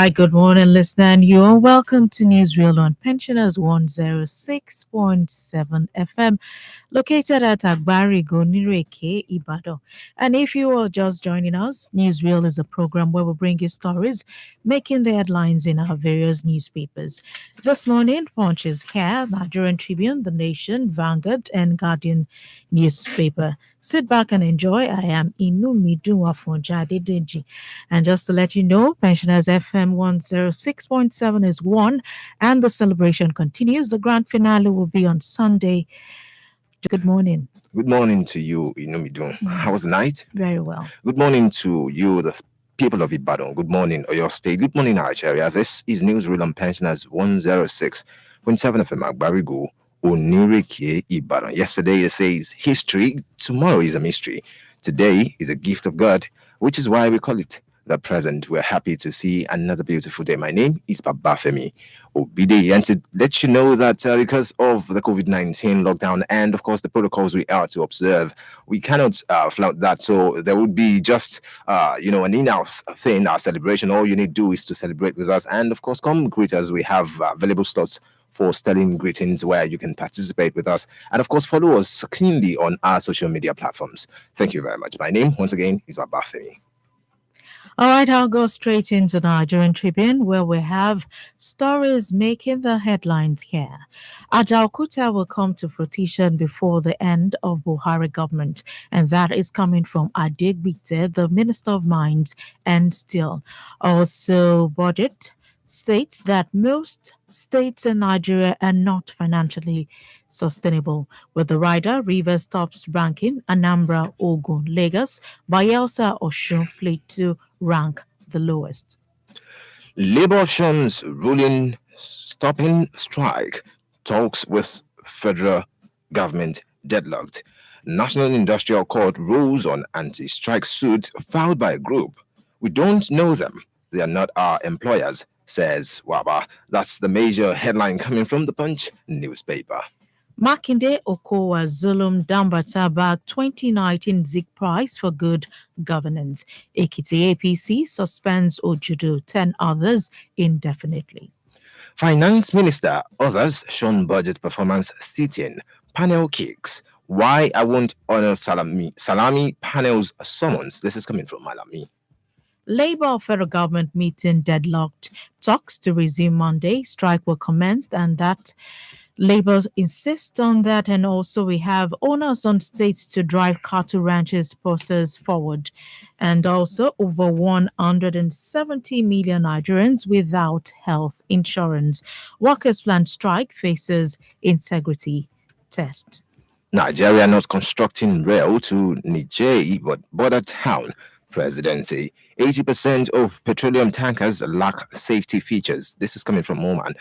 right, good morning, listener, and you are welcome to Newsreel on Pensioners 106.7 FM, located at Agbarigo, Nireke, Ibadan. And if you are just joining us, Newsreel is a program where we bring you stories making the headlines in our various newspapers. This morning, Punch is here, Nigerian Tribune, The Nation, Vanguard, and Guardian newspaper. Sit back and enjoy. I am Inumidun Afonja Adedeji. And just to let you know, Pensioners FM 106.7 is one, and the celebration continues. The grand finale will be on Sunday. Good morning. Good morning to you, Inumidun. How was the night? Very well. Good morning to you, the people of Ibadan. Good morning, Oyo State. Good morning, Nigeria. This is Newsreel on Pensioners 106.7 FM Agbarigo, Onireke, Ibadan. Yesterday it says history, tomorrow is a mystery. Today is a gift of God, which is why we call it the present. We're happy to see another beautiful day. My name is Babafemi, Obideyi, and to let you know that because of the COVID-19 lockdown and of course the protocols we are to observe, we cannot flout that. So there would be just an in-house thing, our celebration. All you need to do is to celebrate with us, and of course come greet us. We have available slots for sterling greetings where you can participate with us, and of course follow us keenly on our social media platforms. Thank you very much. My name once again is Babafemi. All right, I'll go straight into the Nigerian Tribune where we have stories making the headlines here. Ajaokuta will come to fruition before the end of Buhari government, and that is coming from Adedeji, the Minister of Mines and Steel. Also, budget states that most states in Nigeria are not financially sustainable. With the rider, Rivers tops ranking, Anambra, Ogun, Lagos, Bayelsa, Osun, Plateau rank the lowest. Labour options ruling stopping strike. Talks with federal government deadlocked. National Industrial Court rules on anti-strike suits filed by a group. We don't know them. They are not our employers, says Waba. That's the major headline coming from the Punch newspaper. Makinde Okowa Zulum Dambata bag 2019 Zik Prize for Good Governance. Ekiti APC suspends Ojudu, 10 others indefinitely. Finance Minister, others shown budget performance sitting. Panel kicks. Why I won't honor Salami panel's summons. This is coming from Malami. Labour federal government meeting deadlocked. Talks to resume Monday. Strike will commence, and that Labour insists on that, and also we have owners on states to drive cattle ranches process forward, and also over 170 million Nigerians without health insurance. Workers' plan strike faces integrity test. Nigeria not constructing rail to Niger, but border town. Presidency. 80% of petroleum tankers lack safety features. This is coming from Oman.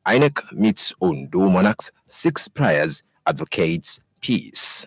INEC meets Ondo monarchs, 6 prayers, advocates peace.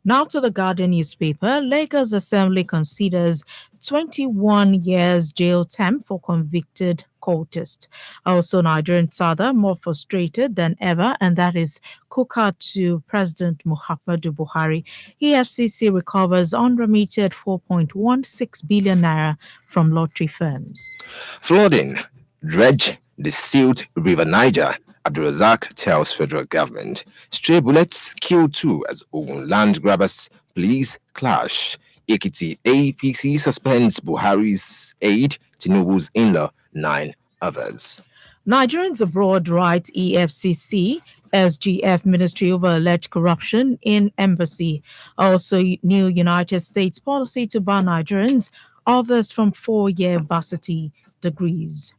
Now to the Guardian newspaper. Lagos Assembly considers 21 years jail term for convicted cultist. Also, Nigerian Sada more frustrated than ever, and that is Kuka to President Muhammadu Buhari. EFCC recovers unremitted 4.16 billion naira from lottery firms. Flooding, dredge the sealed River Niger. Abdulrazak tells federal government. Stray bullets kill 2 as Ogun land grabbers police clash. Ekiti APC suspends Buhari's aid, Tinubu's in-law, 9 others. Nigerians abroad write EFCC, SGF Ministry over alleged corruption in embassy. Also, new United States policy to ban Nigerians, others from 4-year varsity degrees.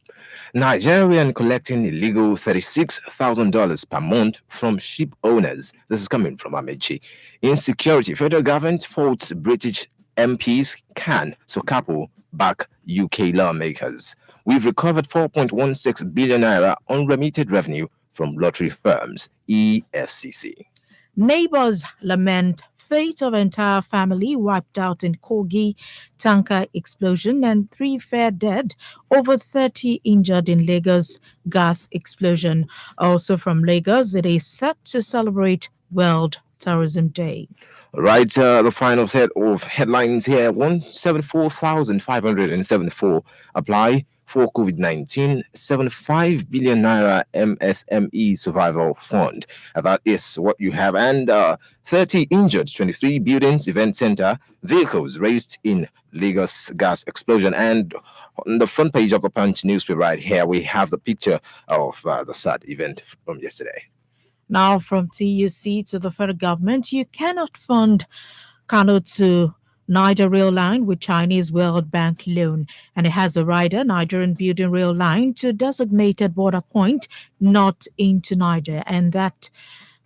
Nigerian collecting illegal $36,000 per month from ship owners. This is coming from Amechi. Insecurity. Federal government faults British MPs can. So Capo back UK lawmakers. We've recovered 4.16 billion naira unremitted revenue from lottery firms. EFCC. Neighbors lament fate of entire family wiped out in Kogi tanker explosion and 3 fare dead, over 30 injured in Lagos gas explosion. Also from Lagos, it is set to celebrate World Tourism Day. Right, the final set of headlines here. 174,574 apply for COVID-19, 75 billion naira MSME survival fund. That is what you have. And 30 injured, 23 buildings, event center, vehicles raised in Lagos gas explosion. And on the front page of the Punch newspaper right here, we have the picture of the sad event from yesterday. Now, from TUC to the federal government, you cannot fund Kano to Niger Rail Line with Chinese World Bank loan, and it has a rider, Nigerian Building Rail Line, to designated border point, not into Niger, and that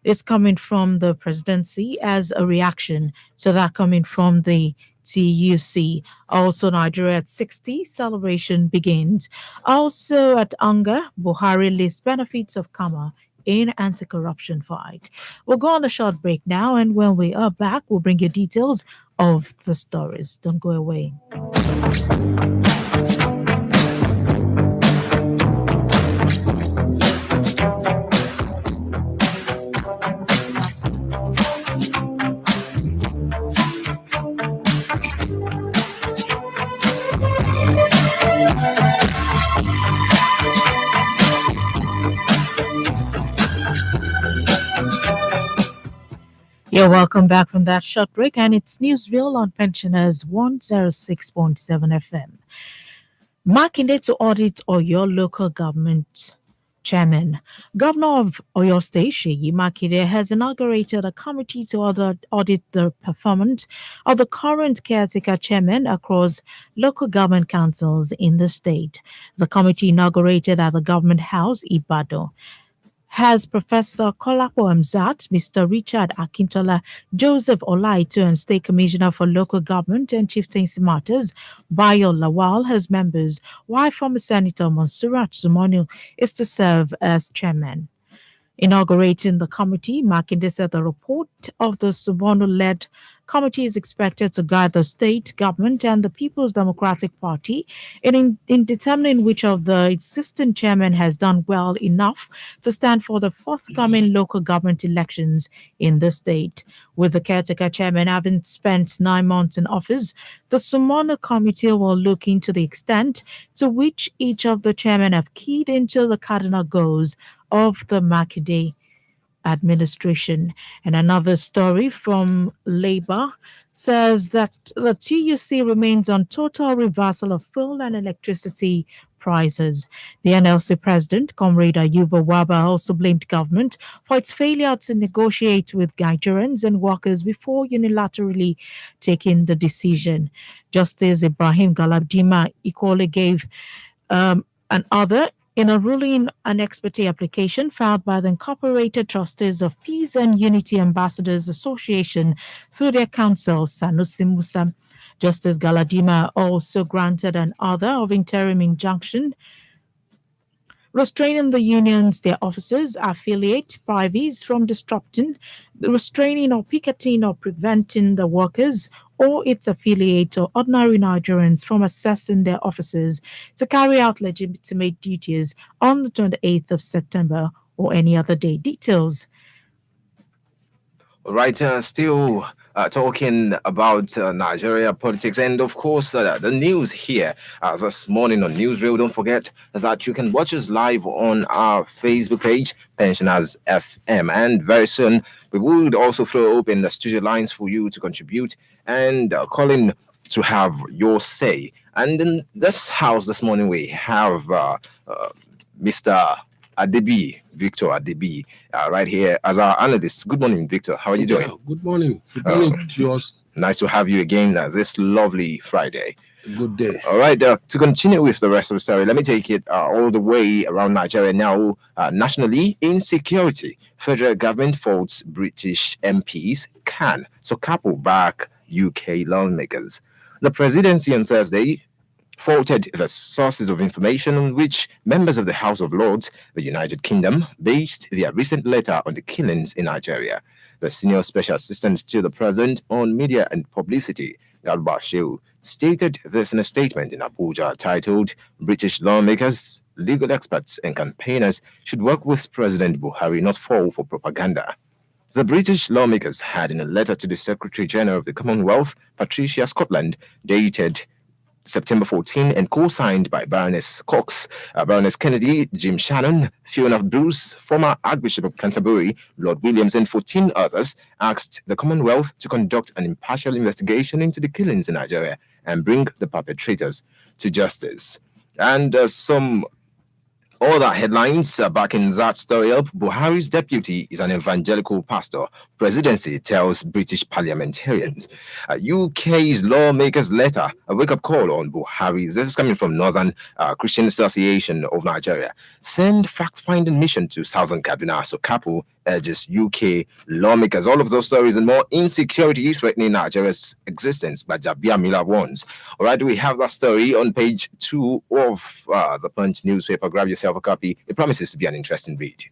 is coming from the presidency as a reaction. So that coming from the TUC. Also, Nigeria at 60, celebration begins. Also at Anga, Buhari lists benefits of Kama in anti-corruption fight. We'll go on a short break now, and when we are back, we'll bring you details of the stories. Don't go away. You're welcome back from that short break, and it's Newsreel on Pensioners 106.7 FM. Makinde to audit Oyo local government chairman. Governor of Oyo State, Sheyi Makinde, has inaugurated a committee to audit the performance of the current caretaker chairman across local government councils in the state. The committee inaugurated at the Government House, Ibadan, has Professor Kolapo Amzat, Mr. Richard Akintola, Joseph Olaitu, and State Commissioner for Local Government and Chieftaincy Matters, Bayo Lawal, as members, while former Senator Monsurat Zumonu is to serve as chairman. Inaugurating the committee, Makinde said the report of the Subono-led committee is expected to guide the state government and the People's Democratic Party in determining which of the existing chairmen has done well enough to stand for the forthcoming local government elections in the state. With the caretaker chairman having spent 9 months in office, the Sumono committee will look into the extent to which each of the chairmen have keyed into the cardinal goals of the Makinde administration. And another story from Labour says that the TUC remains on total reversal of fuel and electricity prices. The NLC president, Comrade Ayuba Waba, also blamed government for its failure to negotiate with Nigerians and workers before unilaterally taking the decision. Justice Ibrahim Galadima equally gave an other in a ruling an ex parte application filed by the Incorporated Trustees of Peace and Unity Ambassadors Association through their counsel, Sanusi Musa. Justice Galadima also granted an order of interim injunction restraining the unions, their officers, affiliate, privates from disrupting, restraining or picketing or preventing the workers or its affiliate or ordinary Nigerians from accessing their offices to carry out legitimate duties on the 28th of September or any other day. Details. Right, still talking about Nigeria politics, and of course, the news here this morning on Newsreel. Don't forget that you can watch us live on our Facebook page, Pensioners FM, and very soon we would also throw open the studio lines for you to contribute and call in to have your say. And in this house this morning, we have Mr. Adedeji, Victor Adedeji, right here as our analyst. Good morning, Victor. How are you doing? Good morning. Good morning to yours. Nice to have you again this lovely Friday. Good day. All right, to continue with the rest of the story, let me take it all the way around Nigeria now. Nationally, insecurity. Federal government faults British MPs can. So couple back UK lawmakers. The presidency on Thursday faulted the sources of information on which members of the House of Lords, the United Kingdom, based their recent letter on the killings in Nigeria. The senior special assistant to the president on media and publicity, Garba Shehu, stated this in a statement in Abuja titled British lawmakers, legal experts, and campaigners should work with President Buhari, not fall for propaganda. The British lawmakers had, in a letter to the Secretary General of the Commonwealth, Patricia Scotland, dated September 14 and co-signed by Baroness Cox, Baroness Kennedy, Jim Shannon, Fiona Bruce, former Archbishop of Canterbury, Lord Williams, and 14 others, asked the Commonwealth to conduct an impartial investigation into the killings in Nigeria and bring the perpetrators to justice. And some other headlines back in that story up. Buhari's deputy is an evangelical pastor. Presidency tells British parliamentarians. UK's lawmakers' letter, a wake-up call on Buhari. This is coming from Northern Christian Association of Nigeria. Send fact-finding mission to Southern Kaduna. So Kapu urges UK lawmakers. All of those stories and more. Insecurity threatening Nigeria's existence by Jabia Miller warns. All right, we have that story on page 2 of the Punch newspaper. Grab yourself a copy. It promises to be an interesting read.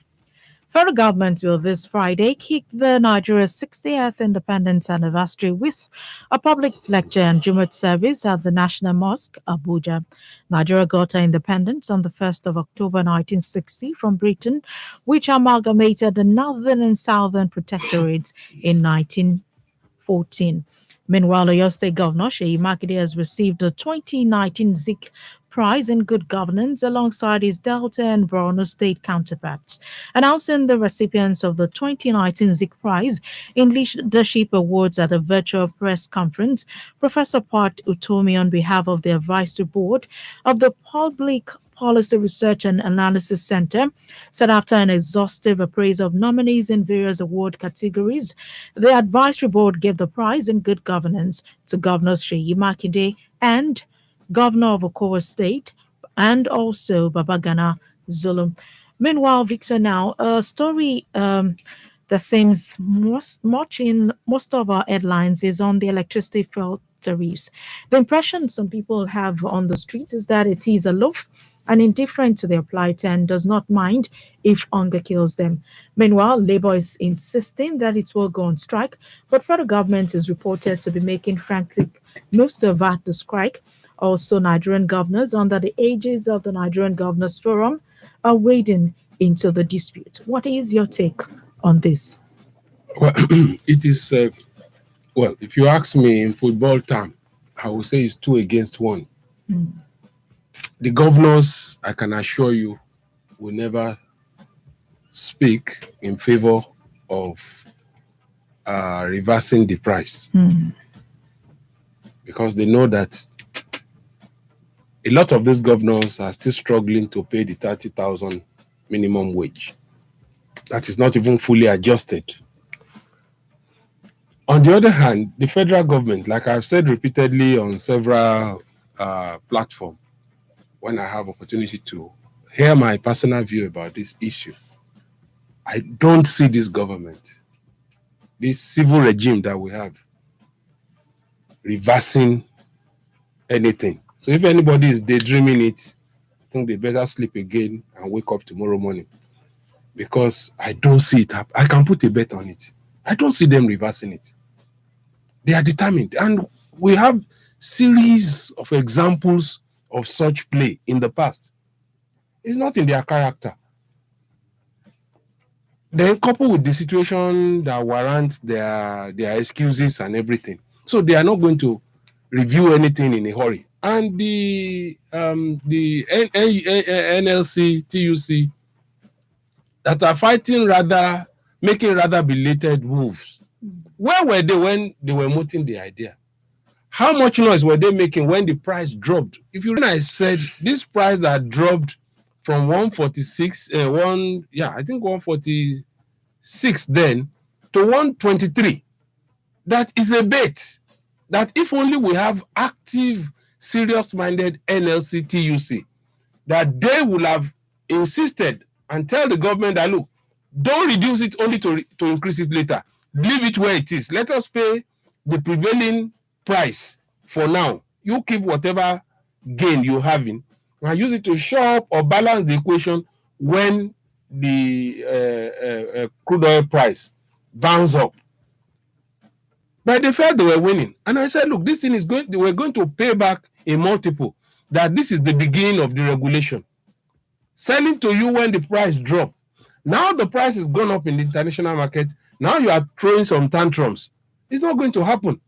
Federal government will this Friday kick the Nigeria's 60th independence anniversary with a public lecture and Jumat service at the National Mosque, Abuja. Nigeria got her independence on the 1st of October 1960 from Britain, which amalgamated the northern and southern protectorates in 1914. Meanwhile, Oyo State Governor Seyi Makinde has received the 2019 Zik Prize in Good Governance alongside his Delta and Borno State counterparts. Announcing the recipients of the 2019 Zik Prize in Leadership Awards at a virtual press conference, Professor Pat Utomi, on behalf of the advisory board of the Public Policy Research and Analysis Center, said after an exhaustive appraisal of nominees in various award categories, the advisory board gave the prize in good governance to Governors Seyi Makinde and Governor of Okowa State, and also Babagana Zulum. Meanwhile, Victor, now a story that seems much in most of our headlines is on the electricity fuel tariffs. The impression some people have on the streets is that it is aloof and indifferent to their plight and does not mind if hunger kills them. Meanwhile, Labour is insisting that it will go on strike, but federal government is reported to be making frantic moves to avert the strike. Also, Nigerian governors under the aegis of the Nigerian Governors Forum are wading into the dispute. What is your take on this? Well, it is, well, if you ask me in football term, I would say it's 2 against 1. The governors, I can assure you, will never speak in favor of reversing the price because they know that a lot of these governors are still struggling to pay the 30,000 minimum wage. That is not even fully adjusted. On the other hand, the federal government, like I've said repeatedly on several platforms, when I have opportunity to hear my personal view about this issue, I don't see this government, this civil regime that we have, reversing anything. So if anybody is daydreaming it, I think they better sleep again and wake up tomorrow morning, because I don't see it happen. I can put a bet on it. I don't see them reversing it. They are determined. And we have series of examples of such play in the past. It's not in their character. Then coupled with the situation that warrants their excuses and everything. So they are not going to review anything in a hurry. And the NLC, TUC, that are making rather belated moves. Where were they when they were mooting the idea? How much noise were they making when the price dropped? If you remember, I said this price that dropped from 146, I think 146 then to 123. That is a bet that if only we have active, serious-minded NLC, TUC, that they will have insisted and tell the government that, look, don't reduce it only to increase it later. Leave it where it is. Let us pay the prevailing price for now. You keep whatever gain you're having and use it to shore up or balance the equation when the crude oil price bounce up. But they felt they were winning. And I said, look, this thing is we're going to pay back a multiple, that this is the beginning of the regulation. Selling to you when the price dropped. Now the price has gone up in the international market. Now you are throwing some tantrums. It's not going to happen.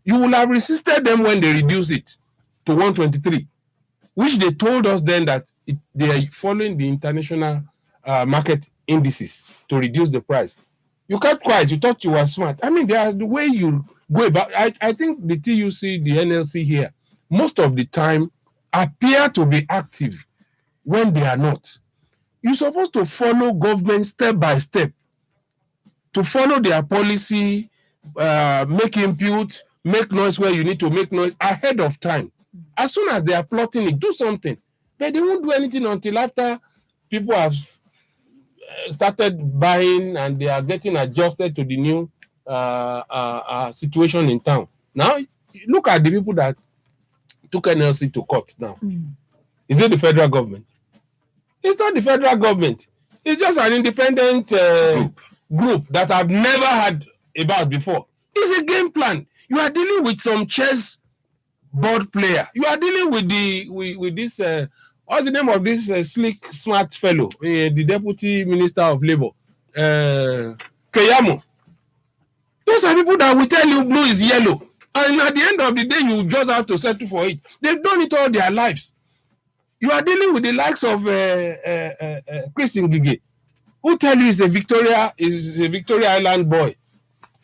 You will have resisted them when they reduce it. to 123, which they told us then that they are following the international market indices to reduce the price. You kept quiet. You thought you were smart. I mean, the way you go about. I think the TUC, the NLC here, most of the time appear to be active when they are not. You're supposed to follow government step by step, to follow their policy, make input, make noise where you need to make noise ahead of time. As soon as they are plotting it, do something. But they won't do anything until after people have started buying and they are getting adjusted to the new situation in town. Now, look at the people that took NLC to court now. Is it the federal government? It's not the federal government. It's just an independent group that I've never heard about before. It's a game plan. You are dealing with some chess board player. You are dealing with this. What's the name of this slick, smart fellow? The Deputy Minister of Labour, Keyamo. Those are people that will tell you blue is yellow, and at the end of the day, you just have to settle for it. They've done it all their lives. You are dealing with the likes of Chris Ngige, who tell you is a Victoria Island boy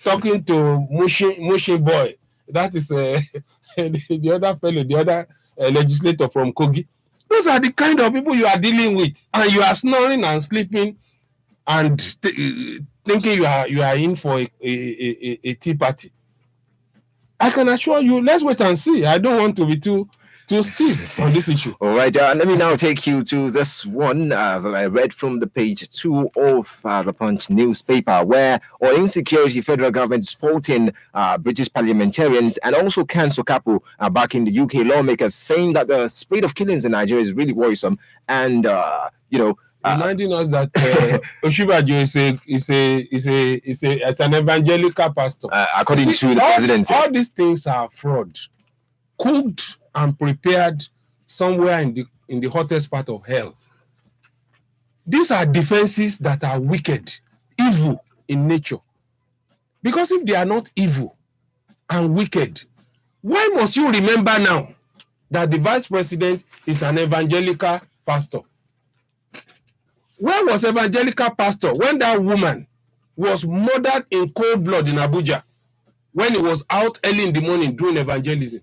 talking to Mushin boy. That is the other fellow, the other legislator from Kogi. Those are the kind of people you are dealing with, and you are snoring and sleeping and thinking you are in for a tea party. I can assure you, let's wait and see. I don't want to be too stiff on this issue. All right, let me now take you to this one that I read from the page 2 of the Punch newspaper, where on insecurity, federal government is faulting British parliamentarians and also Ken Sokapu back in the UK lawmakers, saying that the spate of killings in Nigeria is really worrisome, and reminding us that Oshibajo is an evangelical pastor. According to the presidency, all these things are fraud, cooked and prepared somewhere in the hottest part of hell. These are defenses that are wicked, evil in nature. Because if they are not evil and wicked, why must you remember now that the vice president is an evangelical pastor? Where was evangelical pastor when that woman was murdered in cold blood in Abuja, when he was out early in the morning doing evangelism?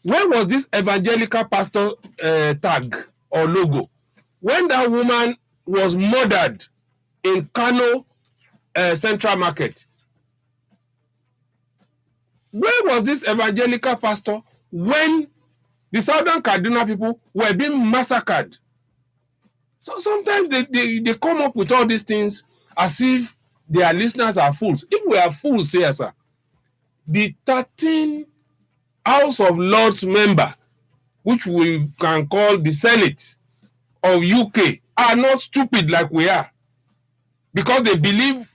Where was this evangelical pastor tag or logo when that woman was murdered in Kano Central Market? Where was this evangelical pastor when the Southern Kaduna people were being massacred? So sometimes they come up with all these things as if their listeners are fools. If we are fools, say, sir, the 13 House of Lords member, which we can call the Senate of UK, are not stupid like we are, because they believe,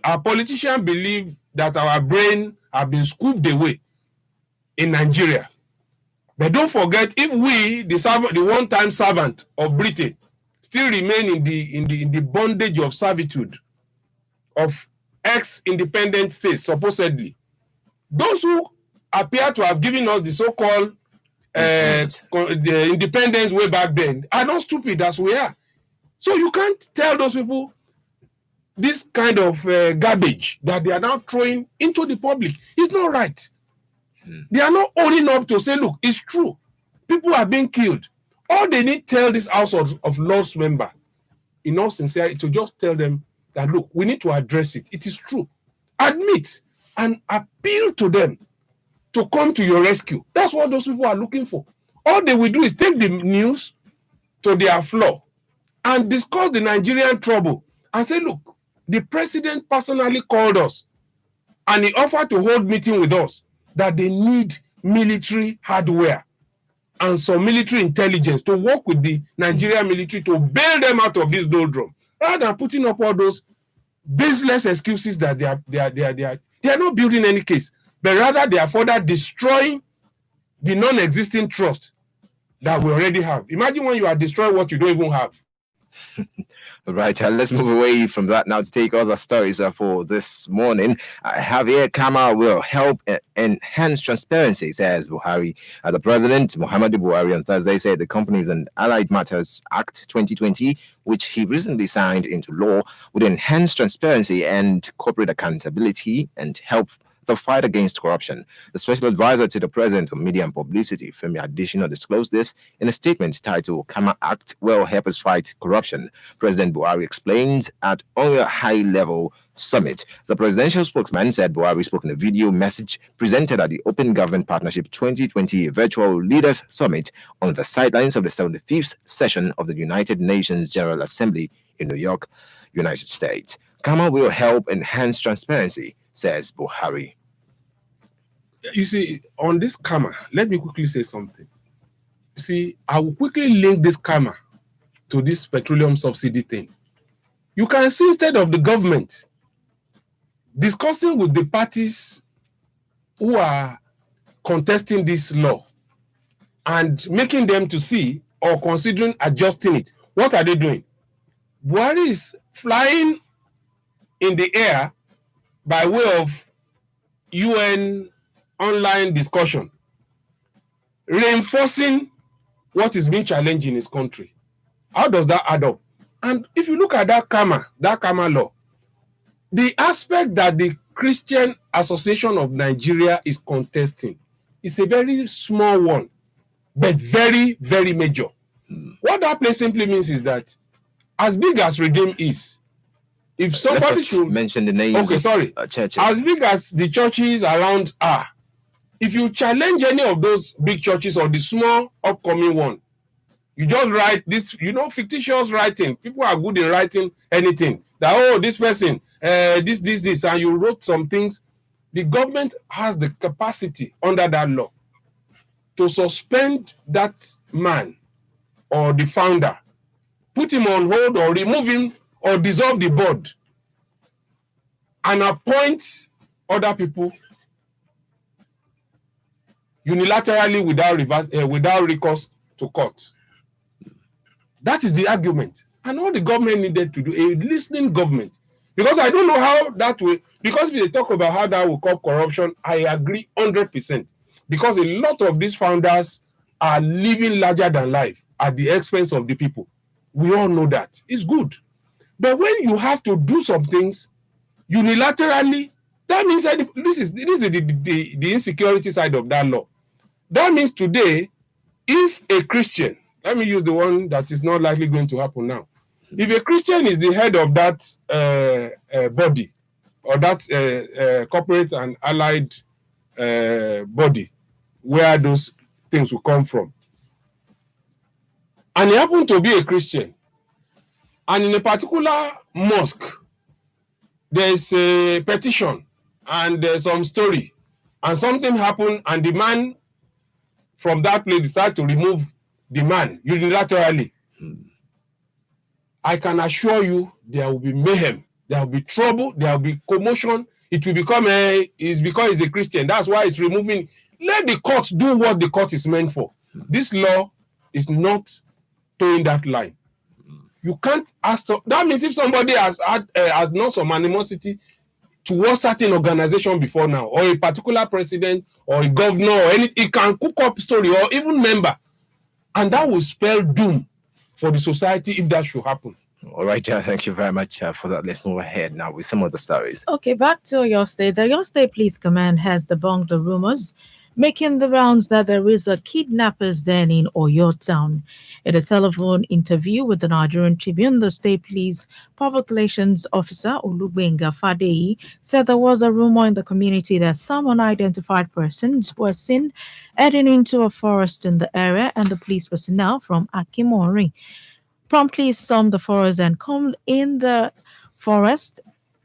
our politicians believe that our brain have been scooped away in Nigeria. But don't forget, if we, the one-time servant of Britain, still remain in the bondage of servitude of ex-independent states, supposedly, those who appear to have given us the so-called the independence way back then are not stupid as we are. So you can't tell those people this kind of garbage that they are now throwing into the public. It's not right. They are not owning up to say, look, it's true. People are being killed. All they need to tell this House of Lords member, in all sincerity, to just tell them that, look, we need to address it. It is true. Admit and appeal to them to come to your rescue. That's what those people are looking for. All they will do is take the news to their floor and discuss the Nigerian trouble and say, look, the president personally called us and he offered to hold meeting with us that they need military hardware and some military intelligence to work with the Nigerian military to bail them out of this doldrum, rather than putting up all those baseless excuses that they are not building any case, but rather they are further destroying the non-existing trust that we already have. Imagine when you are destroying what you don't even have. Right, let's move away from that now to take other stories for this morning. Javier Kama will help enhance transparency, says Buhari. The president, Muhammadu Buhari, on Thursday said the Companies and Allied Matters Act 2020, which he recently signed into law, would enhance transparency and corporate accountability and help the fight against corruption. The special advisor to the president on media and publicity, Femi Adesina, disclosed this in a statement titled Kama Act will help us fight corruption. President Buhari explained at a high-level summit. The presidential spokesman said Buhari spoke in a video message presented at the Open Government Partnership 2020 Virtual Leaders Summit on the sidelines of the 75th session of the United Nations General Assembly in New York, United States. Kama will help enhance transparency, says Buhari. You see, on this karma, let me quickly say something. You see, I will quickly link this karma to this petroleum subsidy thing. You can see instead of the government discussing with the parties who are contesting this law and making them to see or considering adjusting it, what are they doing? Buhari is flying in the air by way of UN online discussion, reinforcing what is being challenged in his country. How does that add up? And if you look at that karma law, the aspect that the Christian Association of Nigeria is contesting is a very small one, but very, very major. What that place simply means is that as big as Redeem is, if somebody should mention the names, okay, sorry, churches, as big as the churches around are, if you challenge any of those big churches or the small upcoming one, you just write this, fictitious writing. People are good in writing anything. That, oh, this person, this, and you wrote some things. The government has the capacity under that law to suspend that man or the founder, put him on hold or remove him or dissolve the board and appoint other people unilaterally without recourse to court. That is the argument. And all the government needed to do, a listening government. Because I don't know how that will, because we talk about how that will curb corruption, I agree 100%. Because a lot of these founders are living larger than life at the expense of the people. We all know that. It's good. But when you have to do some things unilaterally, that means this is the insecurity side of that law. That means today, if a Christian, let me use the one that is not likely going to happen now. If a Christian is the head of that body or that corporate and allied body where those things will come from, and he happened to be a Christian, and in a particular mosque, there's a petition and there's some story, and something happened, and the man from that place decided to remove the man unilaterally. I can assure you there will be mayhem, there will be trouble, there will be commotion. It will become it's because he's a Christian. That's why it's removing. Let the court do what the court is meant for. This law is not towing that line. You can't ask. That means if somebody has not some animosity towards certain organization before now, or a particular president, or a governor, or any, it can cook up story, or even member, and that will spell doom for the society if that should happen. All right, thank you very much for that. Let's move ahead now with some of the stories. Okay, back to your state. The Oyo State Police Command has debunked the rumors making the rounds that there is a kidnappers den in Oyo town. In a telephone interview with the Nigerian Tribune, the State Police Public Relations Officer Olugbenga Fadeyi said there was a rumor in the community that some unidentified persons were seen heading into a forest in the area, and the police personnel from Akimori promptly stormed the forest and combed in the forest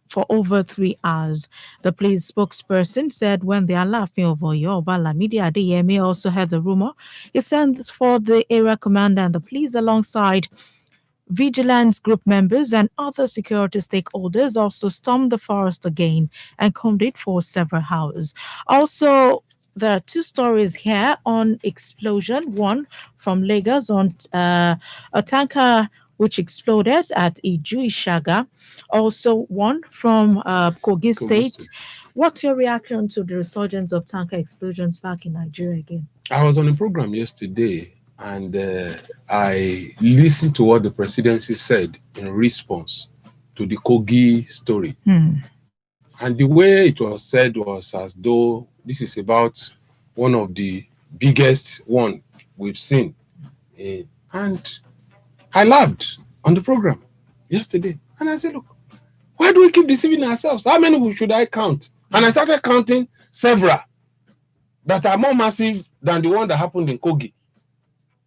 for over 3 hours. The police spokesperson said when the Alaafin of Oyo, Lamidi Adeyemi, also heard the rumor, he sent for the area commander and the police alongside vigilance group members and other security stakeholders also stormed the forest again and combed it for several hours. Also, there are two stories here on explosion. One from Lagos on a tanker which exploded at Ijuishaga. Also, one from Kogi Kogi State. State. What's your reaction to the resurgence of tanker explosions back in Nigeria again? I was on a program yesterday and I listened to what the presidency said in response to the Kogi story. Hmm. And the way it was said was as though this is about one of the biggest one we've seen. And I laughed on the program yesterday. And I said, look, why do we keep deceiving ourselves? How many should I count? And I started counting several that are more massive than the one that happened in Kogi.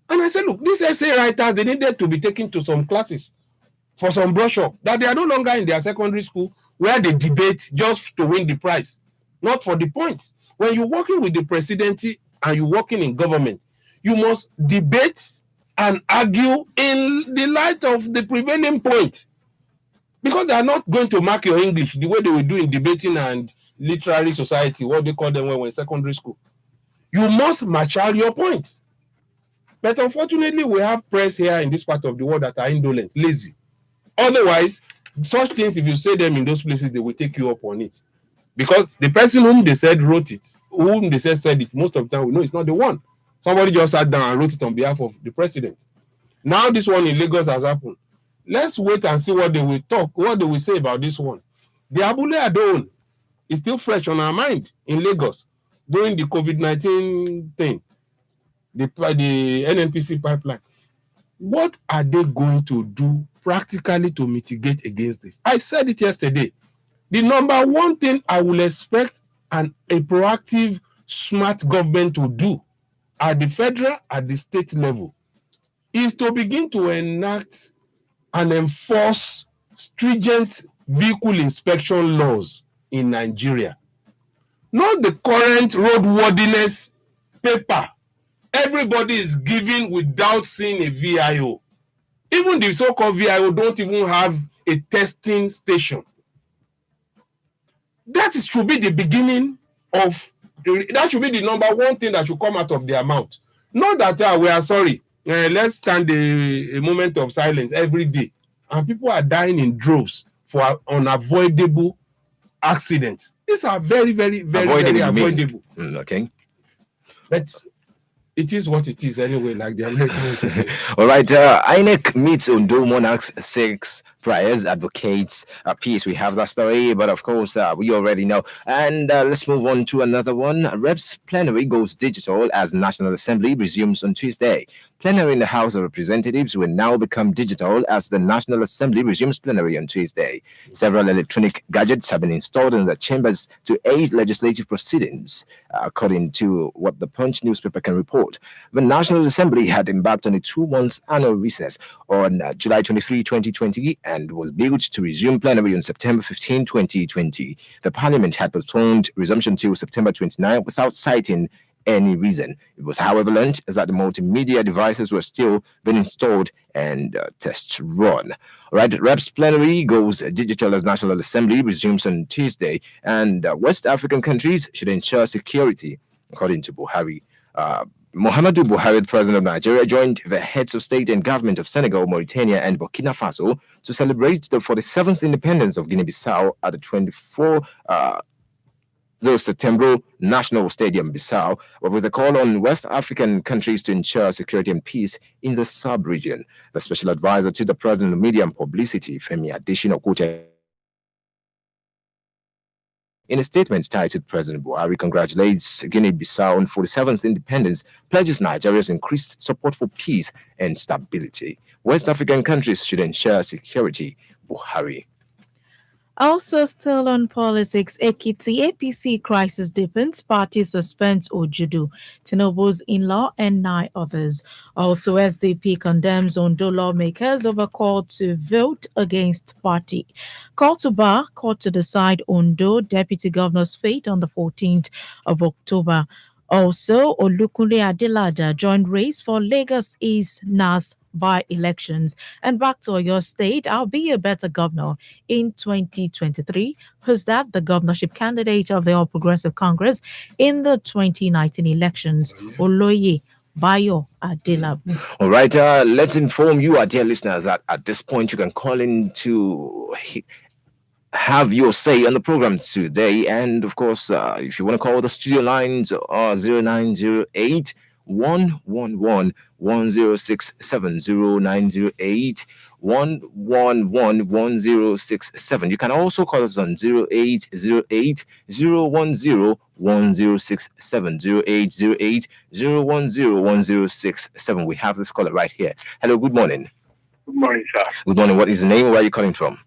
And I said, look, these essay writers, they needed to be taken to some classes for some brush up, that they are no longer in their secondary school where they debate just to win the prize, not for the points. When you're working with the presidency and you're working in government, you must debate and argue in the light of the prevailing point, because they are not going to mark your English the way they will do in debating and literary society, what they call them when we're in secondary school. You must mature your points. But unfortunately, we have press here in this part of the world that are indolent, lazy. Otherwise, such things, if you say them in those places, they will take you up on it. Because the person whom they said wrote it, whom they said it, most of the time we know it's not the one. Somebody just sat down and wrote it on behalf of the president. Now this one in Lagos has happened. Let's wait and see what they will talk, what they will say about this one. The Abule Adon is still fresh on our mind in Lagos during the COVID-19 thing, the NNPC pipeline. What are they going to do practically to mitigate against this? I said it yesterday. The number one thing I will expect a proactive, smart government to do at the federal, at the state level, is to begin to enact and enforce stringent vehicle inspection laws in Nigeria. Not the current roadworthiness paper everybody is giving without seeing a VIO. Even the so-called VIO don't even have a testing station. That should be the beginning of, that should be the number one thing that should come out of their mouth. Not that we are sorry, let's stand a moment of silence every day. And people are dying in droves for unavoidable accidents. These are very, very, very, very avoidable. Okay. But it is what it is anyway, like the American would say. All right. INEC meets Ondo Monarchs 6 prayers, advocates peace. We have that story, but of course, we already know. And let's move on to another one. Reps plenary goes digital as National Assembly resumes on Tuesday. Plenary in the House of Representatives will now become digital as the National Assembly resumes plenary on Tuesday. Several electronic gadgets have been installed in the chambers to aid legislative proceedings, according to what the Punch newspaper can report. The National Assembly had embarked on a 2-month annual recess on July 23, 2020, and was built to resume plenary on September 15, 2020. The Parliament had postponed resumption till September 29 without citing any reason. It was, however, learned that the multimedia devices were still being installed and tests run. All right, Reps plenary goes digital as National Assembly resumes on Tuesday, and West African countries should ensure security, according to Buhari. Muhammadu Buhari, the president of Nigeria, joined the heads of state and government of Senegal, Mauritania, and Burkina Faso to celebrate the 47th independence of Guinea-Bissau at the 24th the September National Stadium, Bissau, with a call on West African countries to ensure security and peace in the sub-region. The special advisor to the president of media and publicity, Femi Adesina, in a statement titled, President Buhari congratulates Guinea-Bissau on 47th independence, pledges Nigeria's increased support for peace and stability. West African countries should ensure security, Buhari. Also, still on politics, Ekiti APC crisis deepens. Party suspends Ojudu, Tinubu's in-law, and 9 others. Also, SDP condemns Ondo lawmakers over call to vote against party. Call to bar, court to decide Ondo deputy governor's fate on the 14th of October. Also, Olukunle Adelaja joined race for Lagos East NAS by elections. And back to your state, I'll be a better governor in 2023. Who's that? The governorship candidate of the All Progressive Congress in the 2019 elections, Oloye Bayo Adelabu. All right, let's inform you, our dear listeners, that at this point you can call in to have your say on the program today. And of course, if you want to call the studio lines, 0908 111 1067 0908 111 1067. You can also call us on 0808 010 1067 0808 010 1067. We have this caller right here. Hello, good morning. Good morning, sir. Good morning. What is the name? Where are you calling from?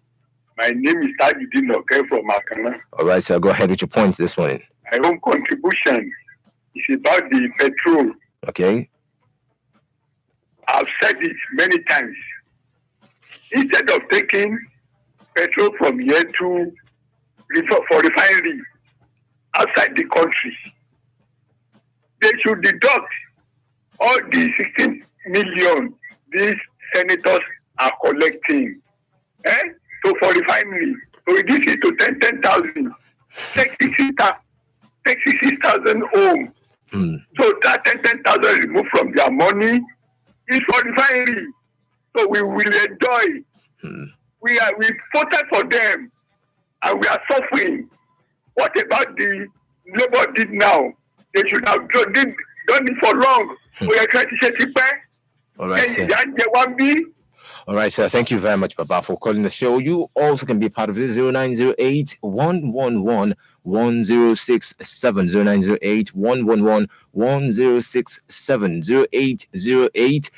My name is Adedeji from Makana. All right, sir. Go ahead with your point this morning. My own contribution is about the petrol. Okay. I've said it many times. Instead of taking petrol from here to for refinery outside the country, they should deduct all the 16 million these senators are collecting. So for refinery, so reduce it to 10,000. Take 66,000 home. So that 10,000 removed from their money is for refinery. So we will enjoy. We voted for them and we are suffering. What about the Labour did now? They should have done it for long. We are trying to say all right, sir. All right, sir. Thank you very much, Baba, for calling the show. You also can be part of this 0908 111 1067 0908 111 1067 0808 010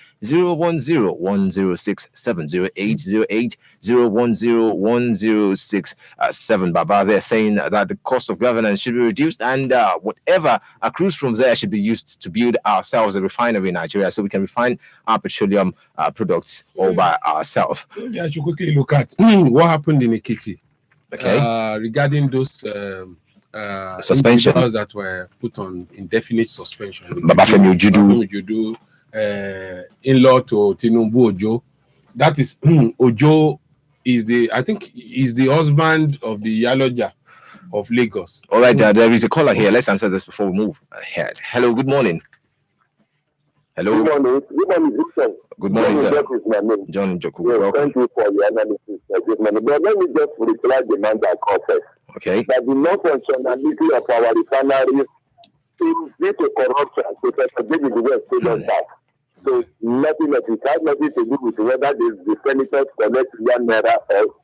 1067 0808 010 1067. Baba, they're saying that the cost of governance should be reduced and whatever accrues from there should be used to build ourselves a refinery in Nigeria so we can refine our petroleum products all by ourselves. Maybe I should quickly look at what happened in Ekiti. Okay. Regarding those suspensions that were put on indefinite suspension. Babafemi Ojudu, in-law to Tinubu Ojo. That is Ojo is the husband of the Yaloja of Lagos. All right, there is a caller here. Let's answer this before we move ahead. Hello, good morning. Hello. Good morning. Good morning, sir. John Njoku. Yes, thank you for your analysis. Good morning. But let me just reply the man that confessed. Okay. That the non-functionality of our refineries is due to corruption. Professor David West told us that. So nothing else. It has nothing to do with whether the senators collect 1 naira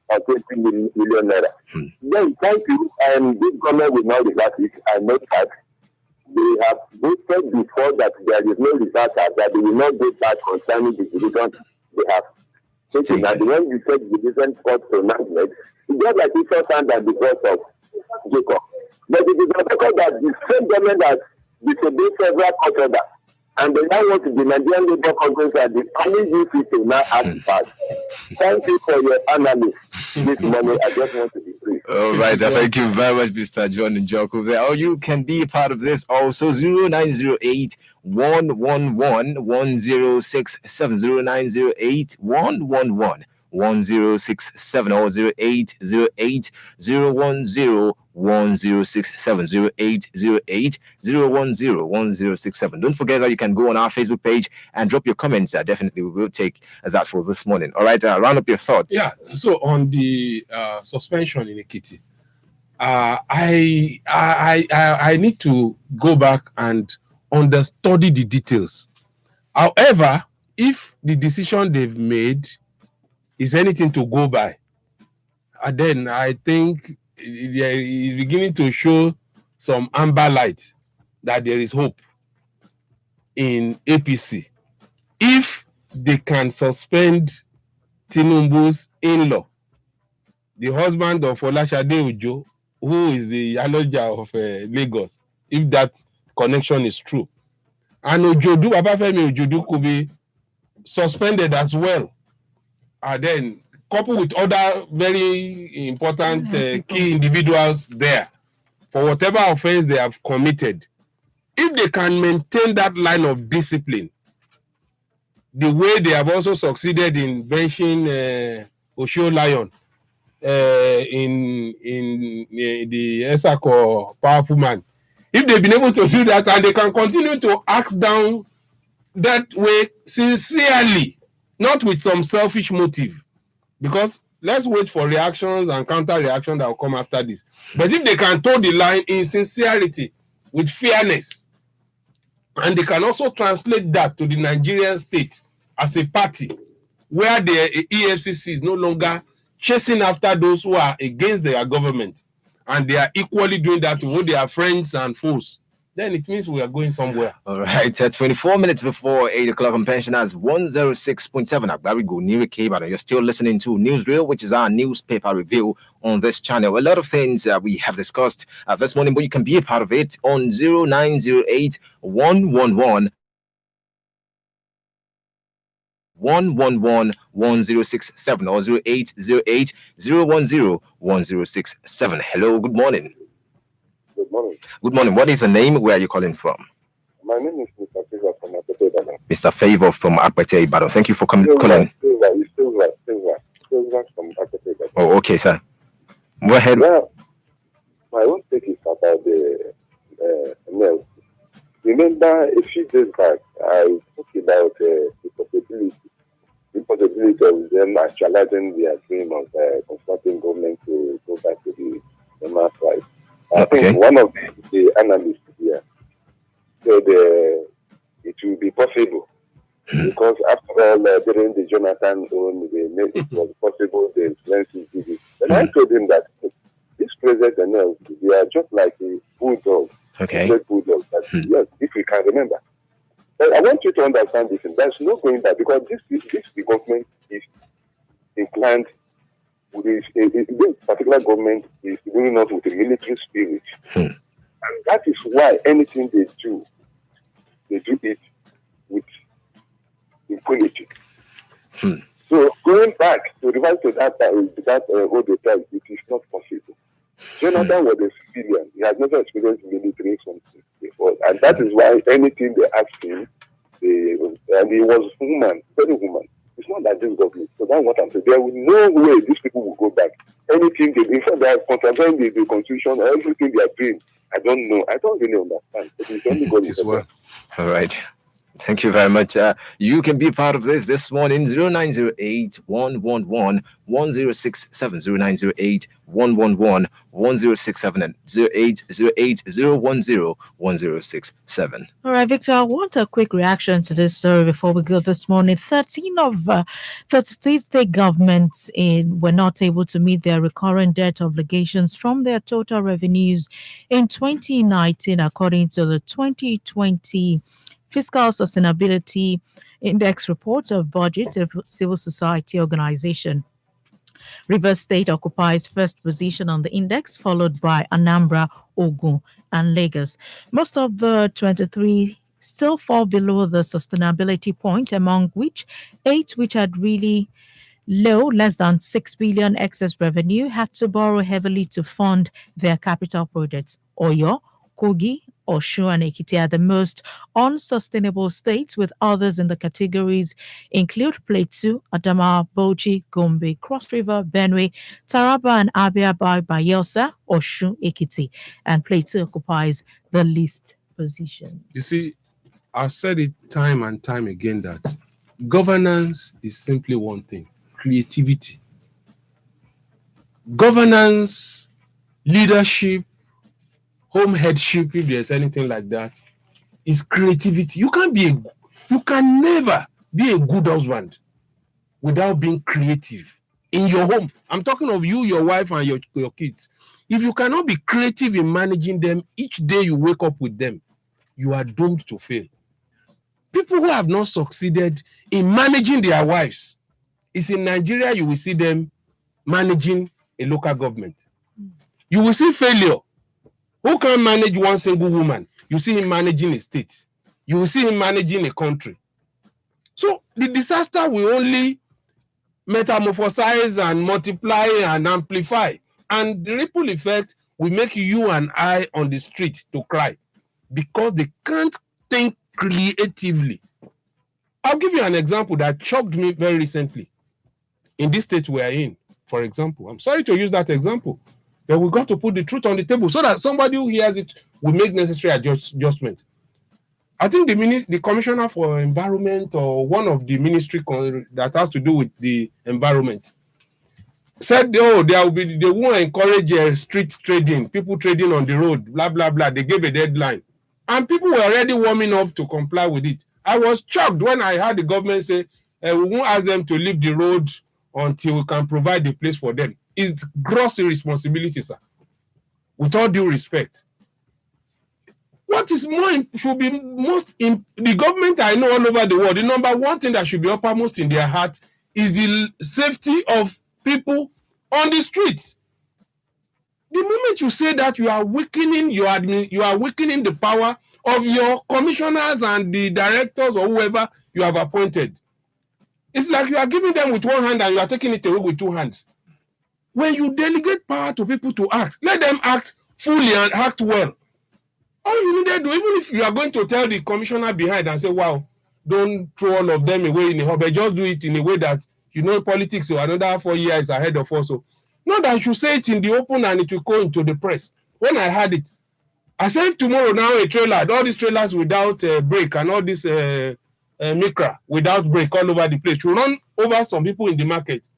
or 20 million naira. Then thank you. And this government will not reverse it. I know that. They have voted before that there is no reverse, that they will not go back concerning the division they have taken. And when you take the different court pronouncement, it's just like it found that because of Jacob. But it is a record that the same government that disobeyed several court orders, and they now want to the Nigerian Labour Congress that the only use it to now act back. Thank you for your analysis this morning. I just want to be free. All right, thank you very much, Mr. John Njoku there. Or you can be a part of this also 0908 111 1067 0908 111 1067 or 0808 010 1067 0808 010 1067. Don't forget that you can go on our Facebook page and drop your comments. Definitely, we will take that for this morning. All right, round up your thoughts. Yeah. So on the suspension in Ekiti, I need to go back and understudy the details. However, if the decision they've made is anything to go by, then I think there is beginning to show some amber light that there is hope in APC. If they can suspend Tinubu's in-law, the husband of Olashade Ojo, who is the Yaloja of Lagos, if that connection is true, and Ojodu, Babafemi Ojodu could be suspended as well, and then coupled with other very important key individuals there for whatever offense they have committed. If they can maintain that line of discipline, the way they have also succeeded in benching Osho Lion in the Esako Powerful Man, if they've been able to do that and they can continue to axe down that way sincerely, not with some selfish motive. Because let's wait for reactions and counter reaction that will come after this. But if they can toe the line in sincerity, with fairness, and they can also translate that to the Nigerian state as a party, where the EFCC is no longer chasing after those who are against their government, and they are equally doing that to both their friends and foes, then it means we are going somewhere. All right, 24 minutes before 8 o'clock on Pensioners 106.7 Agbarigo, Niri But you're still listening to Newsreel, which is our newspaper review on this channel. A lot of things we have discussed this morning, but you can be a part of it on 0908 111 111 1067 or 0808 010 1067. Hello, good morning. Good morning. Good morning. What is the name? Where are you calling from? My name is Mr. Favor from Adedeji. Mr. Favor from Adedeji. Thank you for calling. Silver from Adedeji. Oh, okay, sir. Go ahead. Well, my own take is about the NLC. Remember, a few days back, I talked about the possibility of them actualizing their dream of constructing government to go back to the mass life. I think one of the analysts here said it will be possible because after all, during the Jonathan own, they made it was possible the Zelensky did it. And I told him that this president else, they are just like a bulldog. Okay. Bulldog. Yes, if we can remember. But I want you to understand this. There's no going back because this government is inclined. This particular government is going out with a military spirit. And that is why anything they do it with impunity. So going back to revise to that old time, it is not possible. Jonathan was a civilian. He has never experienced military something before. And that is why anything they asked him, and he was human, very human. It's not that this government. So that's what I'm saying. There will no way these people will go back. Anything they, in fact, they are contravening the constitution, everything they are doing. I don't know. I don't really understand. It's only God as well. All right. Thank you very much. You can be part of this morning. 0908 111 1067 0908 111 1067 and 0808 010 1067. All right, Victor, I want a quick reaction to this story before we go this morning. 13 of 30 state governments were not able to meet their recurrent debt obligations from their total revenues in 2019, according to the 2020 Fiscal Sustainability Index report of Budget of Civil Society Organization. Rivers State occupies first position on the index, followed by Anambra, Ogun, and Lagos. Most of the 23 still fall below the sustainability point, among which 8 which had really low, less than 6 billion excess revenue, had to borrow heavily to fund their capital projects. Oyo, Kogi, Osun, and Ekiti are the most unsustainable states, with others in the categories include Plateau, Adamawa, Bauchi, Gombe, Cross River, Benue, Taraba, and Abia by Bayelsa, Osun, Ekiti, and Plateau occupies the least position. You see, I've said it time and time again that governance is simply one thing: creativity. Governance, leadership, home headship, if there's anything like that, is creativity. You can never be a good husband without being creative in your home. I'm talking of you, your wife, and your kids. If you cannot be creative in managing them each day you wake up with them, you are doomed to fail. People who have not succeeded in managing their wives, it's in Nigeria you will see them managing a local government. You will see failure. Who can manage one single woman? You see him managing a state. You will see him managing a country. So the disaster will only metamorphosize and multiply and amplify. And the ripple effect will make you and I on the street to cry because they can't think creatively. I'll give you an example that shocked me very recently. In this state we are in, for example, I'm sorry to use that example, but we've got to put the truth on the table so that somebody who hears it will make necessary adjustment. I think the commissioner for environment or one of the ministry that has to do with the environment said, oh, they won't encourage street trading, people trading on the road, blah, blah, blah. They gave a deadline. And people were already warming up to comply with it. I was shocked when I heard the government say, we won't ask them to leave the road until we can provide a place for them. It's gross irresponsibility, sir. With all due respect. What is should be most in the government I know all over the world, the number one thing that should be uppermost in their heart is the safety of people on the streets. The moment you say that, you are weakening you are weakening the power of your commissioners and the directors or whoever you have appointed. It's like you are giving them with one hand and you are taking it away with two hands. When you delegate power to people to act, let them act fully and act well. All you need to do, even if you are going to tell the commissioner behind and say, wow, don't throw all of them away in a hurry, just do it in a way that, politics or another 4 years ahead of us. So, not that I should say it in the open and it will go into the press. When I heard it, I said, if tomorrow now a trailer, all these trailers without brake and all this Micra without brake all over the place, will run over some people in the market.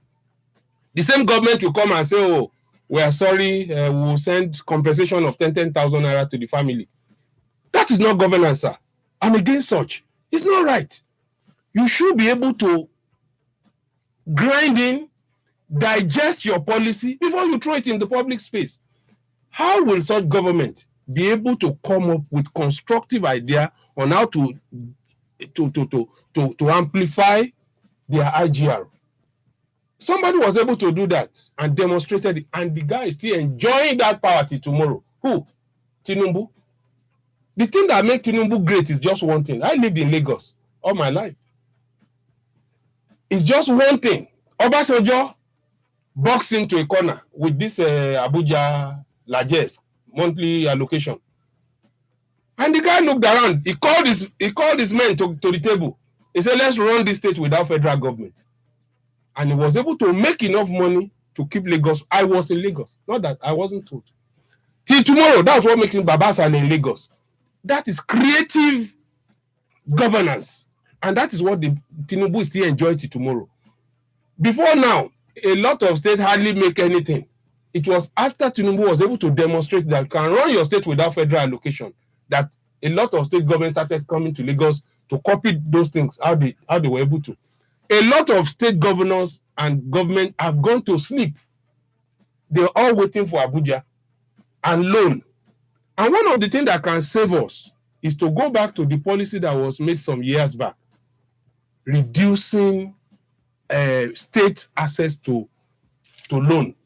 The same government will come and say, oh, we are sorry, we'll send compensation of 10,000 naira to the family. That is not governance, sir. I'm against such. It's not right. You should be able to grind in, digest your policy before you throw it in the public space. How will such government be able to come up with constructive idea on how to amplify their IGR? Somebody was able to do that and demonstrated it, and the guy is still enjoying that power till tomorrow. Who? Tinubu. The thing that makes Tinubu great is just one thing. I lived in Lagos all my life. It's just one thing. Obasanjo boxed into a corner with this Abuja largesse monthly allocation. And the guy looked around. He called his men to the table. He said, let's run this state without federal government. And he was able to make enough money to keep Lagos. I was in Lagos. Not that I wasn't told. Till tomorrow, that's what makes him Babasa in Lagos. That is creative governance. And that is what the Tinubu still enjoy till tomorrow. Before now, a lot of states hardly make anything. It was after Tinubu was able to demonstrate that you can run your state without federal allocation that a lot of state governments started coming to Lagos to copy those things, how they were able to. A lot of state governors and government have gone to sleep. They're all waiting for Abuja and loan. And one of the things that can save us is to go back to the policy that was made some years back, reducing state access to loan.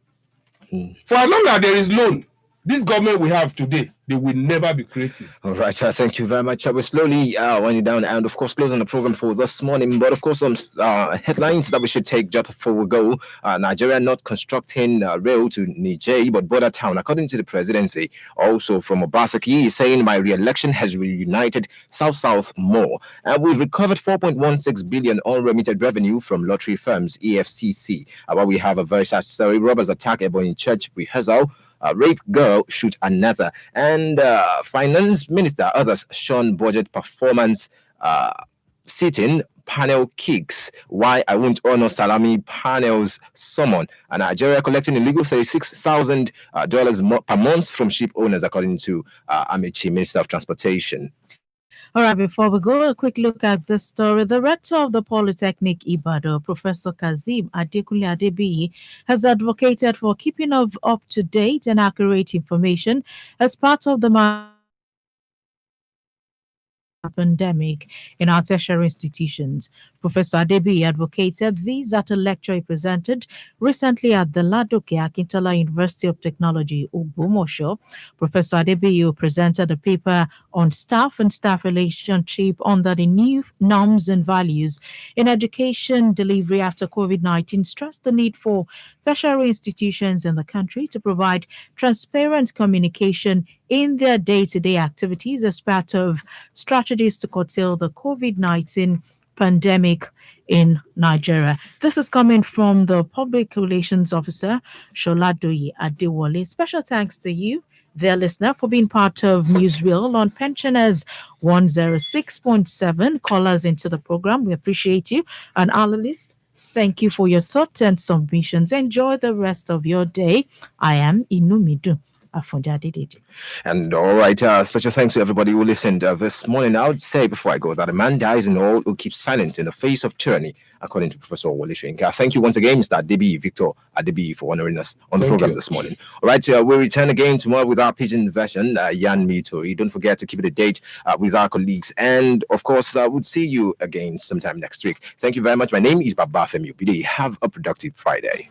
For as long as there is loan, this government we have today, they will never be creative. All right, thank you very much. We're slowly winding down and, of course, closing the program for this morning. But, of course, some headlines that we should take just before we go. Nigeria not constructing rail to Niger, but border town, according to the presidency. Also from Obaseki, he's saying my re-election has reunited South-South more. And we've recovered 4.16 billion unremitted revenue from lottery firms, EFCC. While we have a very sad story, robbers attack Ebony Church rehearsal. Rape girl shoot another, and finance minister others shun budget performance. Sitting panel kicks why I won't honor salami panels summon. And Nigeria collecting illegal $36,000 per month from ship owners, according to Amici, Minister of Transportation. All right, before we go, a quick look at this story. The rector of the Polytechnic Ibadan, Professor Kazeem Adedeji, has advocated for keeping of up-to-date and accurate information as part of the pandemic in our tertiary institutions. Professor Adedeji advocated these at a lecture he presented recently at the Ladoke Akintola University of Technology, Ogbomoso. Professor Adedeji presented a paper on staff and staff relationship under the new norms and values in education delivery after COVID-19, stressed the need for tertiary institutions in the country to provide transparent communication in their day-to-day activities as part of strategies to curtail the COVID-19 pandemic in Nigeria. This is coming from the Public Relations Officer, Sholadoyi Adewale. Special thanks to you dear listener, for being part of Newsreel on Pensioners 106.7. Callers into the program. We appreciate you. And analysts, thank you for your thoughts and submissions. Enjoy the rest of your day. I am Inumidun. Afonja Adedeji. And all right, special thanks to everybody who listened this morning. I would say before I go that a man dies in all who keeps silent in the face of tyranny, according to Professor Wole Soyinka. Thank you once again, Mr. Adedeji, Victor Adedeji, for honoring us on the program this morning. All right, we'll return again tomorrow with our pidgin version, Yan Mitori. Don't forget to keep it a date with our colleagues. And of course, we'll see you again sometime next week. Thank you very much. My name is Babafemi Obideyi. Have a productive Friday.